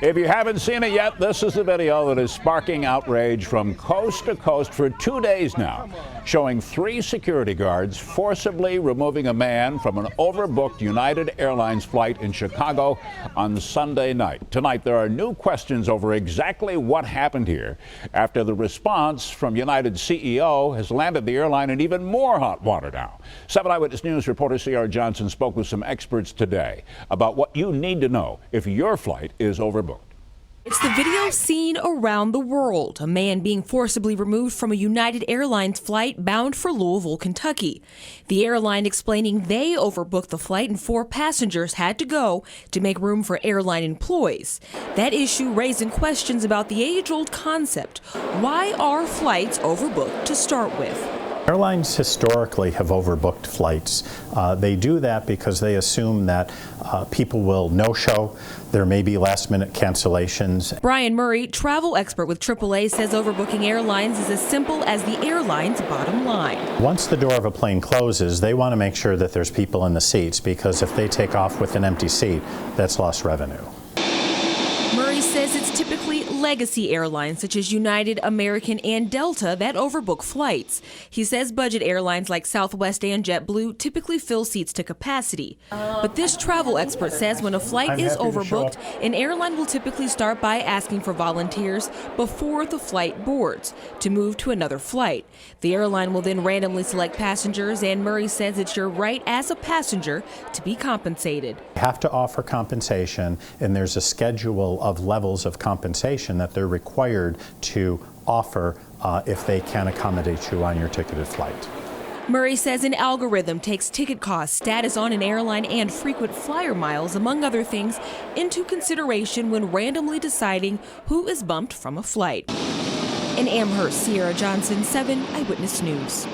If you haven't seen it yet, this is the video that is sparking outrage from coast to coast for 2 days now, showing 3 security guards forcibly removing a man from an overbooked United Airlines flight in Chicago on Sunday night. Tonight, there are new questions over exactly what happened here after the response from United's CEO has landed the airline in even more hot water now. 7 Eyewitness News reporter C.R. Johnson spoke with some experts today about what you need to know if your flight is overbooked. It's the video seen around the world. A man being forcibly removed from a United Airlines flight bound for Louisville, Kentucky. The airline explaining they overbooked the flight and 4 passengers had to go to make room for airline employees. That issue raising questions about the age-old concept. Why are flights overbooked to start with? Airlines historically have overbooked flights. They do that because they assume that people will no-show. There may be last-minute cancellations. Brian Murray, travel expert with AAA, says overbooking airlines is as simple as the airline's bottom line. Once the door of a plane closes, they want to make sure that there's people in the seats, because if they take off with an empty seat, that's lost revenue. Murray says it's typically legacy airlines such as United, American, and Delta that overbook flights. He says budget airlines like Southwest and JetBlue typically fill seats to capacity. But this travel expert says when a flight is overbooked, an airline will typically start by asking for volunteers before the flight boards to move to another flight. The airline will then randomly select passengers, and Murray says it's your right as a passenger to be compensated. You have to offer compensation, and there's a schedule of levels of compensation that they're required to offer if they can accommodate you on your ticketed flight. Murray says an algorithm takes ticket costs, status on an airline, and frequent flyer miles, among other things, into consideration when randomly deciding who is bumped from a flight. In Amherst, Sierra Johnson, 7 Eyewitness News.